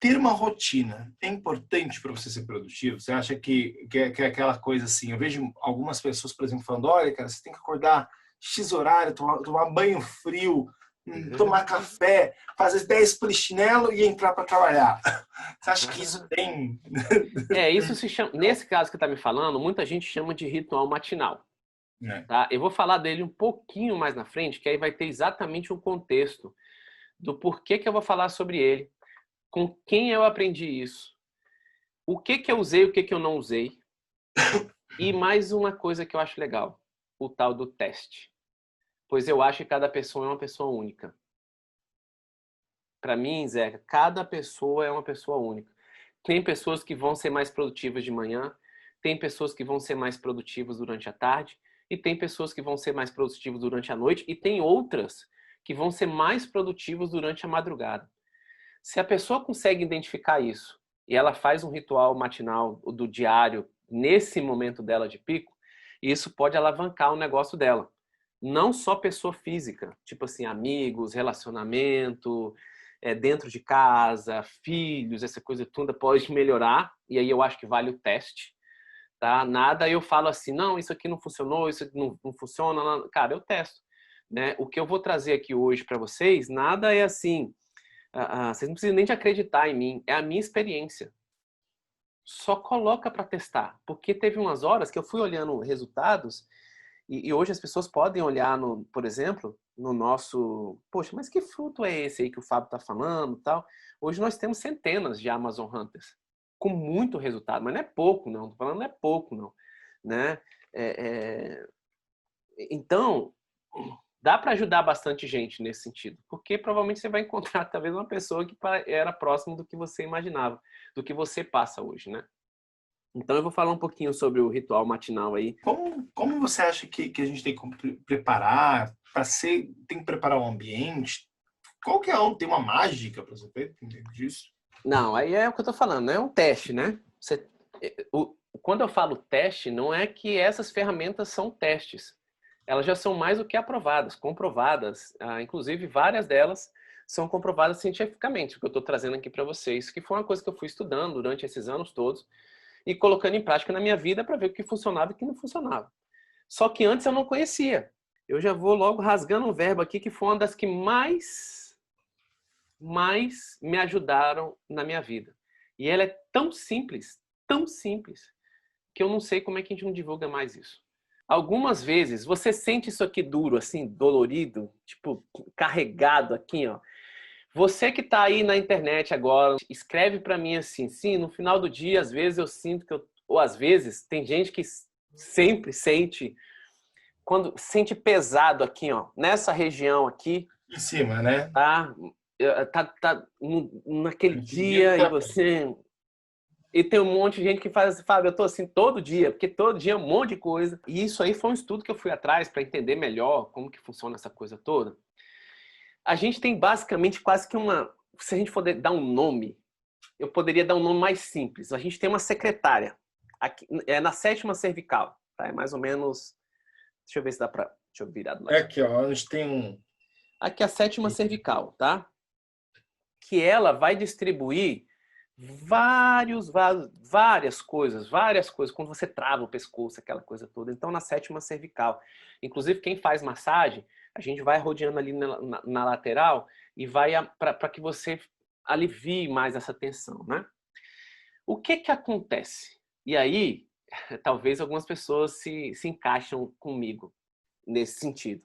ter uma rotina é importante para você ser produtivo? Você acha que é aquela coisa assim? Eu vejo algumas pessoas, por exemplo, falando: olha, cara, você tem que acordar X horário, tomar banho frio, tomar café, fazer 10 polichinelo e entrar para trabalhar. Você acha que isso tem... Isso se chama, nesse caso que você está me falando, muita gente chama de ritual matinal. É. Tá? Eu vou falar dele um pouquinho mais na frente, que aí vai ter exatamente um contexto do porquê que eu vou falar sobre ele, com quem eu aprendi isso, o que que eu usei, o que que eu não usei, e mais uma coisa que eu acho legal, o tal do teste. Pois eu acho que cada pessoa é uma pessoa única. Para mim, Zé, cada pessoa é uma pessoa única. Tem pessoas que vão ser mais produtivas de manhã, tem pessoas que vão ser mais produtivas durante a tarde, e tem pessoas que vão ser mais produtivas durante a noite, e tem outras que vão ser mais produtivas durante a madrugada. Se a pessoa consegue identificar isso, e ela faz um ritual matinal do diário nesse momento dela de pico, isso pode alavancar o negócio dela. Não só pessoa física, tipo assim, amigos, relacionamento, dentro de casa, filhos, essa coisa toda pode melhorar, e aí eu acho que vale o teste, tá? Nada eu falo assim, não, isso aqui não funcionou, isso aqui não funciona, não. Cara, eu testo, né? O que eu vou trazer aqui hoje para vocês, nada é assim, vocês não precisam nem de acreditar em mim, é a minha experiência. Só coloca para testar, porque teve umas horas que eu fui olhando resultados e hoje as pessoas podem olhar, por exemplo, no nosso... Poxa, mas que fruto é esse aí que o Fábio está falando e tal? Hoje nós temos centenas de Amazon Hunters, com muito resultado, mas não é pouco, não. Estou falando não é pouco, não. Né? Então, dá para ajudar bastante gente nesse sentido, porque provavelmente você vai encontrar talvez uma pessoa que era próximo do que você imaginava, do que você passa hoje, né? Então eu vou falar um pouquinho sobre o ritual matinal aí. Como você acha que a gente tem que preparar para ser, tem que preparar o ambiente? Tem uma mágica para você ver disso? Não, aí é o que eu tô falando, né? É um teste, né? Quando eu falo teste, não é que essas ferramentas são testes. Elas já são mais do que aprovadas, comprovadas. Inclusive, várias delas são comprovadas cientificamente, o que eu estou trazendo aqui para vocês, que foi uma coisa que eu fui estudando durante esses anos todos e colocando em prática na minha vida para ver o que funcionava e o que não funcionava. Só que antes eu não conhecia. Eu já vou logo rasgando um verbo aqui que foi uma das que mais me ajudaram na minha vida. E ela é tão simples, que eu não sei como é que a gente não divulga mais isso. Algumas vezes você sente isso aqui duro, assim, dolorido, tipo, carregado aqui, ó. Você que tá aí na internet agora, escreve para mim assim, sim, no final do dia, às vezes eu sinto que ou às vezes tem gente que sempre sente, quando sente pesado aqui, ó, nessa região aqui, Em cima, né? tá? Tá naquele dia e você... E tem um monte de gente que faz assim, Fábio, eu tô assim todo dia, porque todo dia é um monte de coisa. E isso aí foi um estudo que eu fui atrás para entender melhor como que funciona essa coisa toda. A gente tem basicamente quase que uma... Se a gente for dar um nome, eu poderia dar um nome mais simples. A gente tem uma secretária, aqui, na sétima cervical, tá? É mais ou menos... Deixa eu ver se dá para... Deixa eu virar do lado. Aqui, ó, a gente tem um... Aqui é a sétima cervical, tá? Que ela vai distribuir várias coisas, quando você trava o pescoço, aquela coisa toda. Então, na sétima cervical. Inclusive, quem faz massagem, a gente vai rodeando ali na lateral e vai para que você alivie mais essa tensão, né? O que que acontece? E aí, talvez algumas pessoas se encaixam comigo nesse sentido.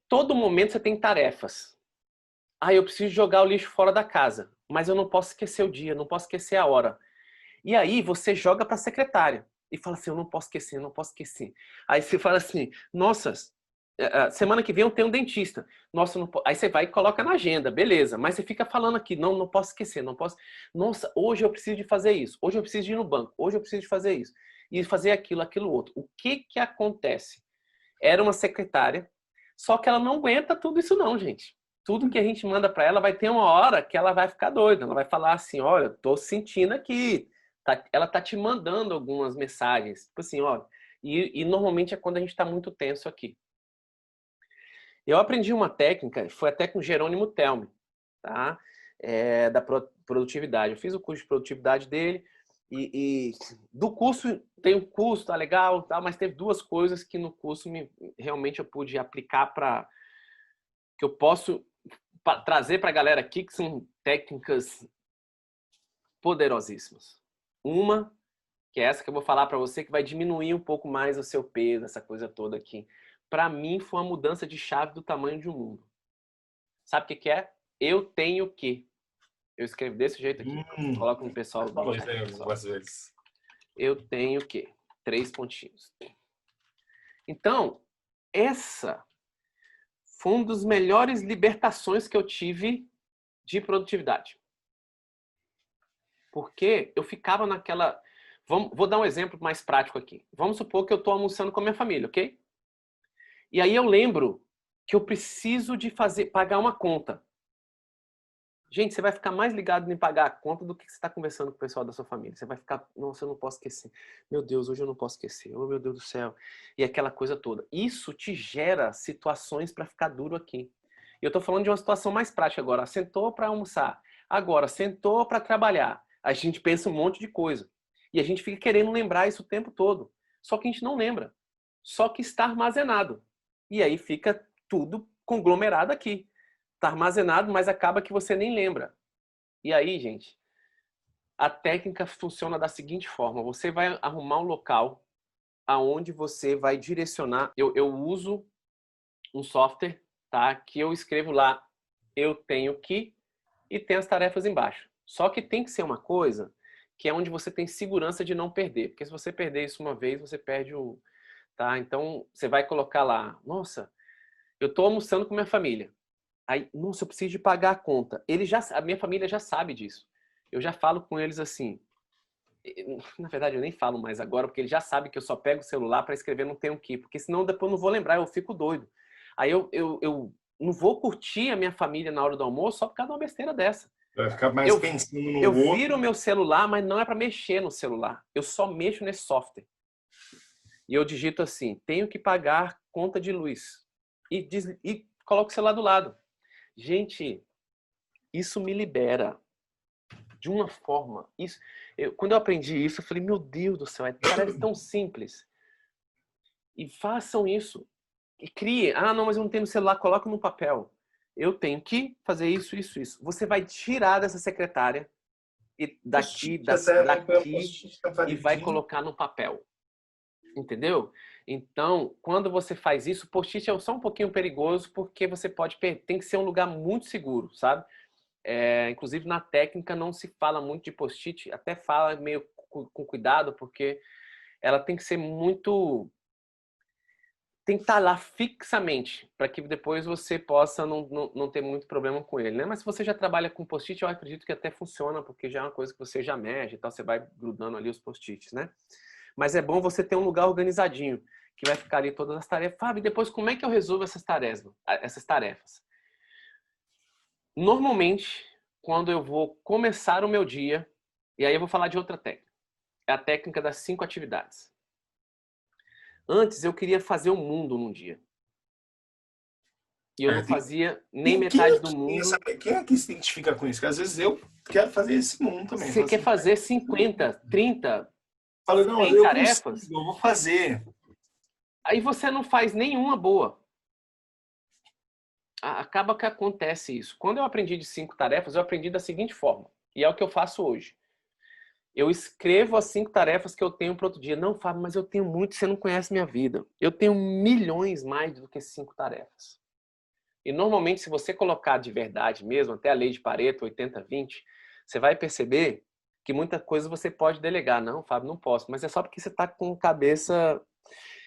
Todo momento você tem tarefas. Eu preciso jogar o lixo fora da casa, mas eu não posso esquecer o dia, não posso esquecer a hora. E aí você joga para a secretária e fala assim, eu não posso esquecer, não posso esquecer. Aí você fala assim, nossa, semana que vem eu tenho um dentista. Nossa, não Aí você vai e coloca na agenda, beleza. Mas você fica falando aqui, não, não posso esquecer, não posso. Nossa, hoje eu preciso de fazer isso, hoje eu preciso de ir no banco, hoje eu preciso de fazer isso. E fazer aquilo outro. O que que acontece? Era uma secretária, só que ela não aguenta tudo isso não, gente. Tudo que a gente manda para ela vai ter uma hora que ela vai ficar doida. Ela vai falar assim, olha, tô sentindo aqui. Ela tá te mandando algumas mensagens. Tipo assim, olha. E normalmente é quando a gente está muito tenso aqui. Eu aprendi uma técnica, foi até com Jerônimo Telme, tá? da produtividade. Eu fiz o curso de produtividade dele e do curso, tem um curso, tá legal, tá, mas teve duas coisas que no curso realmente eu pude aplicar que eu posso trazer para a galera aqui, que são técnicas poderosíssimas. Uma, que é essa que eu vou falar para você, que vai diminuir um pouco mais o seu peso, essa coisa toda aqui. Para mim, foi uma mudança de chave do tamanho de um mundo. Sabe o que é? Eu tenho que. Eu escrevo desse jeito aqui. Coloco no pessoal. Falou isso aí algumas vezes. Eu tenho que. 3 pontinhos. Então, essa foi uma das melhores libertações que eu tive de produtividade. Porque eu ficava naquela... Vou dar um exemplo mais prático aqui. Vamos supor que eu estou almoçando com a minha família, ok? E aí eu lembro que eu preciso de pagar uma conta. Gente, você vai ficar mais ligado em pagar a conta do que você está conversando com o pessoal da sua família. Você vai ficar, nossa, eu não posso esquecer. Meu Deus, hoje eu não posso esquecer. Oh, meu Deus do céu. E aquela coisa toda. Isso te gera situações para ficar duro aqui. E eu estou falando de uma situação mais prática agora. Sentou para almoçar. Agora, sentou para trabalhar. A gente pensa um monte de coisa. E a gente fica querendo lembrar isso o tempo todo. Só que a gente não lembra. Só que está armazenado. E aí fica tudo conglomerado aqui. Está armazenado, mas acaba que você nem lembra. E aí, gente, a técnica funciona da seguinte forma. Você vai arrumar um local aonde você vai direcionar. Eu uso um software, tá? Que eu escrevo lá, eu tenho que, e tem as tarefas embaixo. Só que tem que ser uma coisa que é onde você tem segurança de não perder. Porque se você perder isso uma vez, você perde o... Tá? Então, você vai colocar lá, nossa, eu estou almoçando com minha família. Aí, nossa, eu preciso de pagar a conta. A minha família já sabe disso. Eu já falo com eles assim. Na verdade, eu nem falo mais agora, porque eles já sabem que eu só pego o celular para escrever não tenho que, porque senão depois eu não vou lembrar, eu fico doido. Aí eu não vou curtir a minha família na hora do almoço só por causa de uma besteira dessa. Vai ficar mais pensando no Eu outro. viro o meu celular, mas não é para mexer no celular. Eu só mexo nesse software. E eu digito assim, tenho que pagar conta de luz. E coloco o celular do lado. Gente, isso me libera de uma forma. Quando eu aprendi isso, eu falei, meu Deus do céu, parece tão simples. E façam isso. E criem. Ah, não, mas eu não tenho no celular, coloca no papel. Eu tenho que fazer isso, isso, isso. Você vai tirar dessa secretária e daqui e vai colocar no papel. Entendeu? Então, quando você faz isso, post-it é só um pouquinho perigoso porque você pode tem que ser um lugar muito seguro, sabe? Inclusive na técnica não se fala muito de post-it, até fala meio com cuidado porque ela tem que ser muito... Tem que estar lá fixamente para que depois você possa não ter muito problema com ele, né? Mas se você já trabalha com post-it, eu acredito que até funciona porque já é uma coisa que você já mexe e tal, você vai grudando ali os post-its, né? Mas é bom você ter um lugar organizadinho, que vai ficar ali todas as tarefas. Fábio, depois como é que eu resolvo essas tarefas? Normalmente, quando eu vou começar o meu dia, e aí eu vou falar de outra técnica, é a técnica das 5 atividades. Antes eu queria fazer o mundo num dia. E eu não fazia nem metade do mundo. Quem é que se identifica com isso? Porque às vezes eu quero fazer esse mundo também. Você quer fazer 50, 30, Fala, não, 100 tarefas? Eu vou fazer. Aí você não faz nenhuma boa. Acaba que acontece isso. Quando eu aprendi de 5 tarefas, eu aprendi da seguinte forma. E é o que eu faço hoje. Eu escrevo as 5 tarefas que eu tenho para outro dia. Não, Fábio, mas eu tenho muito, você não conhece minha vida. Eu tenho milhões mais do que 5 tarefas. E normalmente, se você colocar de verdade mesmo, até a lei de Pareto, 80-20, você vai perceber que muita coisa você pode delegar. Não, Fábio, não posso. Mas é só porque você está com a cabeça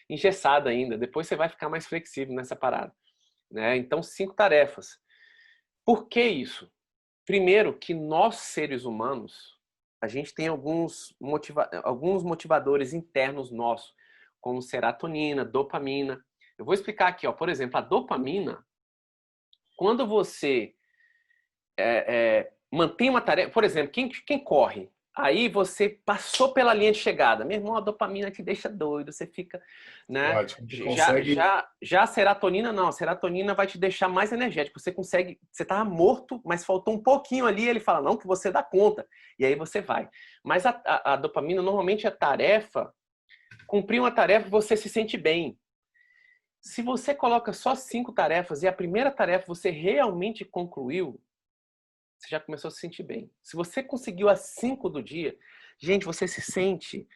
engessada ainda. Depois você vai ficar mais flexível nessa parada. Né? Então, 5 tarefas. Por que isso? Primeiro, que nós, seres humanos, a gente tem alguns motivadores internos nossos, como serotonina, dopamina. Eu vou explicar aqui, ó. Por exemplo, a dopamina, quando você mantém uma tarefa... Por exemplo, quem corre? Aí você passou pela linha de chegada. Meu irmão, a dopamina te deixa doido, você fica, né? Ótimo. Você consegue. Já a serotonina não, a serotonina vai te deixar mais energético. Você consegue, você tava morto, mas faltou um pouquinho ali, ele fala, não, que você dá conta. E aí você vai. Mas a dopamina normalmente é tarefa, cumprir uma tarefa, você se sente bem. Se você coloca só 5 tarefas e a primeira tarefa você realmente concluiu, você já começou a se sentir bem. Se você conseguiu as 5 do dia, gente, você se sente.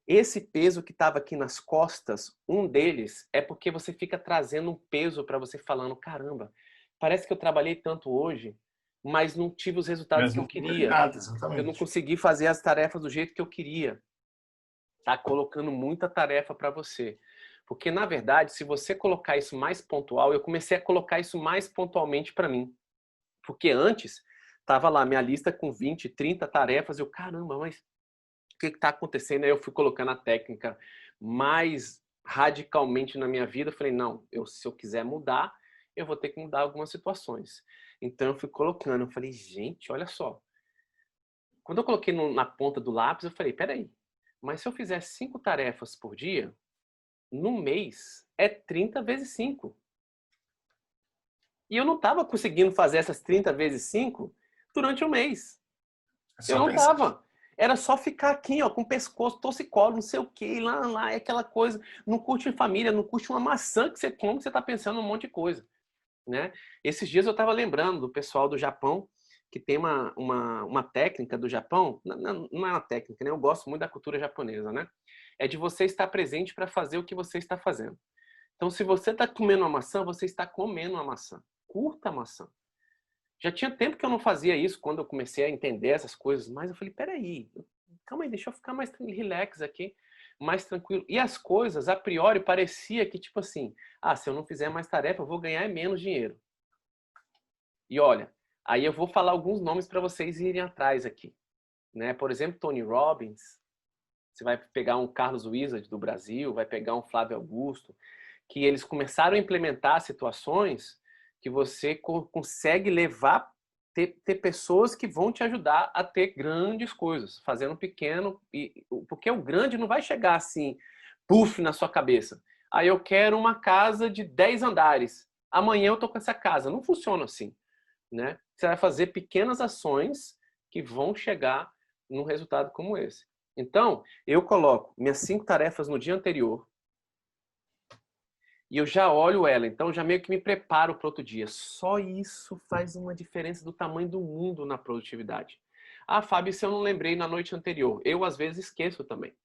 Esse peso que estava aqui nas costas, um deles é porque você fica trazendo um peso para você falando, caramba, parece que eu trabalhei tanto hoje, mas não tive os resultados Mas que eu não foi queria. nada, Eu não exatamente. consegui fazer as tarefas do jeito que eu queria. Tá colocando muita tarefa para você. Porque, na verdade, se você colocar isso mais pontual, eu comecei a colocar isso mais pontualmente para mim. Porque antes, tava lá minha lista com 20, 30 tarefas, eu, caramba, mas o que está acontecendo? Aí eu fui colocando a técnica mais radicalmente na minha vida. Eu falei, não, se eu quiser mudar, eu vou ter que mudar algumas situações. Então eu fui colocando, eu falei, gente, olha só. Quando eu coloquei na ponta do lápis, eu falei, peraí, mas se eu fizer 5 tarefas por dia, no mês é 30 vezes 5. E eu não estava conseguindo fazer essas 30 vezes 5 durante um mês. É Eu só não pensar. tava. Era só ficar aqui, ó, com o pescoço, torcicolo, não sei o que, lá, é aquela coisa. Não curte família, não curte uma maçã que você come, você tá pensando um monte de coisa, né? Esses dias eu tava lembrando do pessoal do Japão, que tem uma técnica do Japão, não é uma técnica, né? Eu gosto muito da cultura japonesa, né? É de você estar presente para fazer o que você está fazendo. Então, se você está comendo uma maçã, você está comendo uma maçã. Curta a maçã. Já tinha tempo que eu não fazia isso quando eu comecei a entender essas coisas, mas eu falei, peraí, calma aí, deixa eu ficar mais relax aqui, mais tranquilo. E as coisas, a priori, parecia que, tipo assim, se eu não fizer mais tarefa, eu vou ganhar menos dinheiro. E olha, aí eu vou falar alguns nomes para vocês irem atrás aqui, né? Por exemplo, Tony Robbins, você vai pegar um Carlos Wizard do Brasil, vai pegar um Flávio Augusto, que eles começaram a implementar situações que você consegue levar, ter pessoas que vão te ajudar a ter grandes coisas, fazendo pequeno, porque o grande não vai chegar assim, puff, na sua cabeça. Aí eu quero uma casa de 10 andares. Amanhã eu tô com essa casa. Não funciona assim, né? Você vai fazer pequenas ações que vão chegar num resultado como esse. Então, eu coloco minhas 5 tarefas no dia anterior, e eu já olho ela, então já meio que me preparo para outro dia. Só isso faz uma diferença do tamanho do mundo na produtividade. Fábio, se eu não lembrei na noite anterior, eu às vezes esqueço também.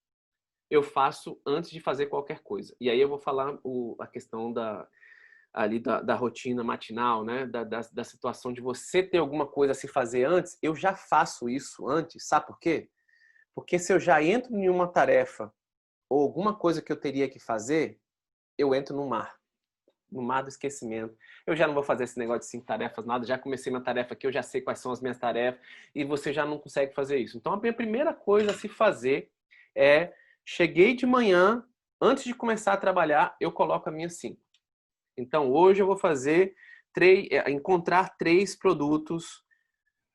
Eu faço antes de fazer qualquer coisa. E aí eu vou falar a questão da rotina matinal, né? Da situação de você ter alguma coisa a se fazer antes. Eu já faço isso antes, sabe por quê? Porque se eu já entro em uma tarefa ou alguma coisa que eu teria que fazer, eu entro no mar do esquecimento. Eu já não vou fazer esse negócio de 5 tarefas, nada. Já comecei minha tarefa aqui, eu já sei quais são as minhas tarefas e você já não consegue fazer isso. Então, a minha primeira coisa a se fazer é, cheguei de manhã, antes de começar a trabalhar, eu coloco a minha 5. Então, hoje eu vou fazer encontrar 3 produtos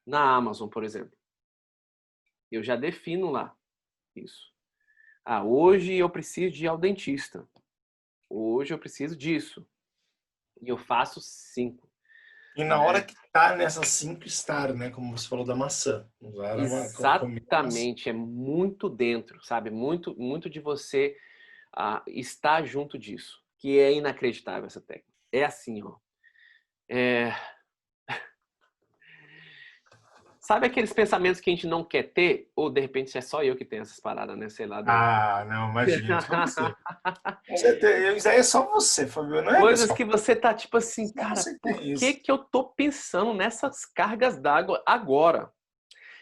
na Amazon, por exemplo. Eu já defino lá isso. Hoje eu preciso de ir ao dentista. Hoje eu preciso disso. E eu faço 5. E na hora Né? que tá nessas 5 estar, né? Como você falou da maçã. Usar uma comer maçã. Exatamente, é muito dentro, sabe? Muito, muito de você estar junto disso, que é inacreditável essa técnica. É assim, ó. É... Sabe aqueles pensamentos que a gente não quer ter? Ou de repente é só eu que tenho essas paradas, né? Sei lá. Não, imagina, só você. Isso aí é só você, Fabio, não é, Coisas pessoal? que você tá tipo assim, Só cara, você que por tem que isso. que eu tô pensando nessas cargas d'água agora?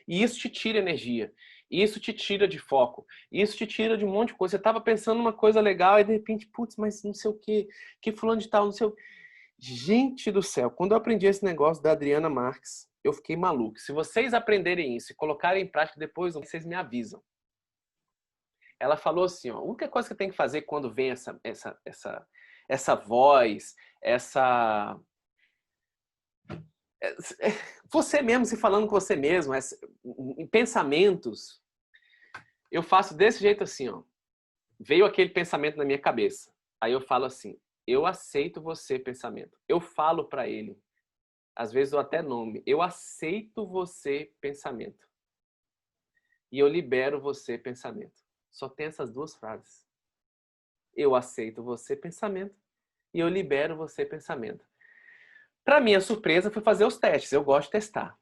E isso te tira energia. Isso te tira de foco. Isso te tira de um monte de coisa. Você estava pensando numa coisa legal e de repente, putz, mas não sei o quê, que fulano de tal, não sei o... Gente do céu, quando eu aprendi esse negócio da Adriana Marques, eu fiquei maluco. Se vocês aprenderem isso e colocarem em prática depois, vocês me avisam. Ela falou assim, ó, a única coisa que tem que fazer quando vem essa voz, você mesmo se falando com você mesmo, em pensamentos, Eu faço desse jeito assim, ó. Veio aquele pensamento na minha cabeça. Aí eu falo assim, eu aceito você, pensamento. Eu falo para ele, às vezes dou até nome, eu aceito você, pensamento. E eu libero você, pensamento. Só tem essas duas frases. Eu aceito você, pensamento. E eu libero você, pensamento. Para minha surpresa, fui fazer os testes. Eu gosto de testar.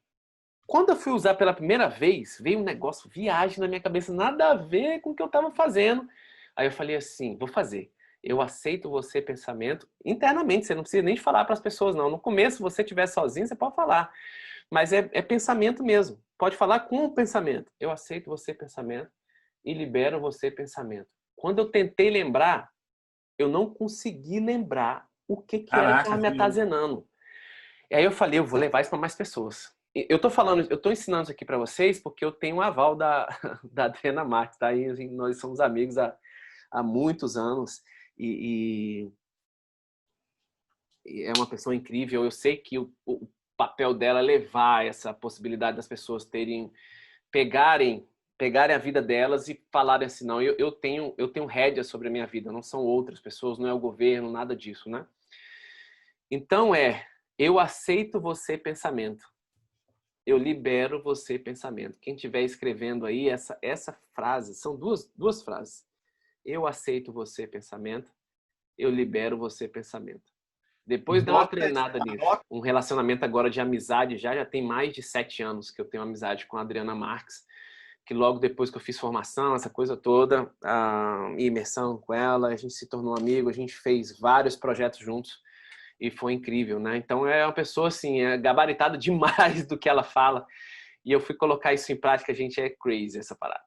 Quando eu fui usar pela primeira vez, veio um negócio, viagem na minha cabeça, nada a ver com o que eu estava fazendo. Aí eu falei assim, vou fazer. Eu aceito você, pensamento, internamente. Você não precisa nem falar para as pessoas, não. No começo, se você estiver sozinho, você pode falar. Mas é pensamento mesmo. Pode falar com o pensamento. Eu aceito você, pensamento, e libero você, pensamento. Quando eu tentei lembrar, eu não consegui lembrar o que era que estava me atazenando. E aí eu falei, eu vou levar isso para mais pessoas. Eu tô ensinando isso aqui para vocês porque eu tenho um aval da Adriana Marques, tá? E assim, nós somos amigos há muitos anos e é uma pessoa incrível. Eu sei que o papel dela é levar essa possibilidade das pessoas pegarem a vida delas e falarem assim, não, eu tenho rédea sobre a minha vida, não são outras pessoas, não é o governo, nada disso, né? Então eu aceito você, pensamento. Eu libero você, pensamento. Quem estiver escrevendo aí, essa frase, são duas frases. Eu aceito você, pensamento. Eu libero você, pensamento. Depois dá uma treinada nisso. Um relacionamento agora de amizade, já tem mais de 7 anos que eu tenho amizade com a Adriana Marques, que logo depois que eu fiz formação, essa coisa toda, a imersão com ela, a gente se tornou amigo, a gente fez vários projetos juntos. E foi incrível, né? Então é uma pessoa assim, gabaritada demais do que ela fala. E eu fui colocar isso em prática, a gente é crazy essa parada.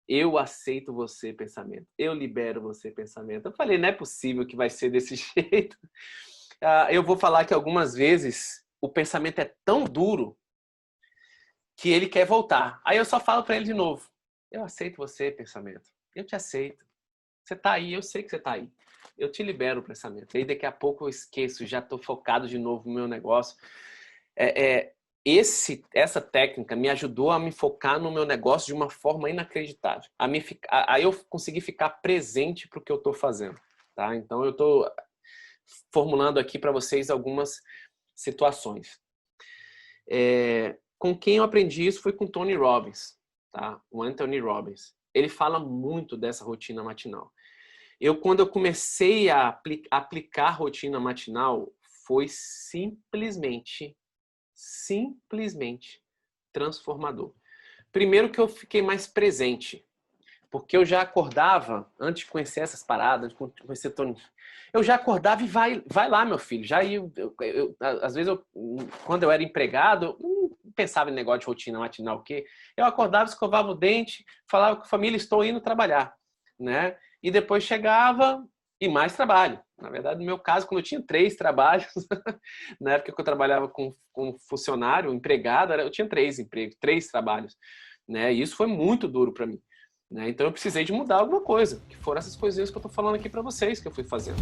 Eu aceito você, pensamento. Eu libero você, pensamento. Eu falei, não é possível que vai ser desse jeito. Eu vou falar que algumas vezes o pensamento é tão duro que ele quer voltar. Aí eu só falo para ele de novo. Eu aceito você, pensamento. Eu te aceito. Você tá aí, eu sei que você tá aí. Eu te libero o pensamento. Aí daqui a pouco eu esqueço, já estou focado de novo no meu negócio. Essa técnica me ajudou a me focar no meu negócio de uma forma inacreditável. Aí eu consegui ficar presente para o que eu estou fazendo. Tá? Então eu estou formulando aqui para vocês algumas situações. Com quem eu aprendi isso foi com Tony Robbins, tá? O Anthony Robbins. Ele fala muito dessa rotina matinal. Quando eu comecei a aplicar rotina matinal, foi simplesmente transformador. Primeiro que eu fiquei mais presente, porque eu já acordava, antes de conhecer essas paradas, de conhecer Tony, eu já acordava e vai lá, meu filho. Já às vezes, quando eu era empregado, eu não pensava em negócio de rotina matinal, porque eu acordava, escovava o dente, falava com a família, estou indo trabalhar, né? E depois chegava e mais trabalho. Na verdade, no meu caso, quando eu tinha 3 trabalhos, na época que eu trabalhava com funcionário, empregado, eu tinha 3 empregos, 3 trabalhos. Né? E isso foi muito duro para mim. Né? Então eu precisei de mudar alguma coisa, que foram essas coisinhas que eu estou falando aqui para vocês, que eu fui fazendo.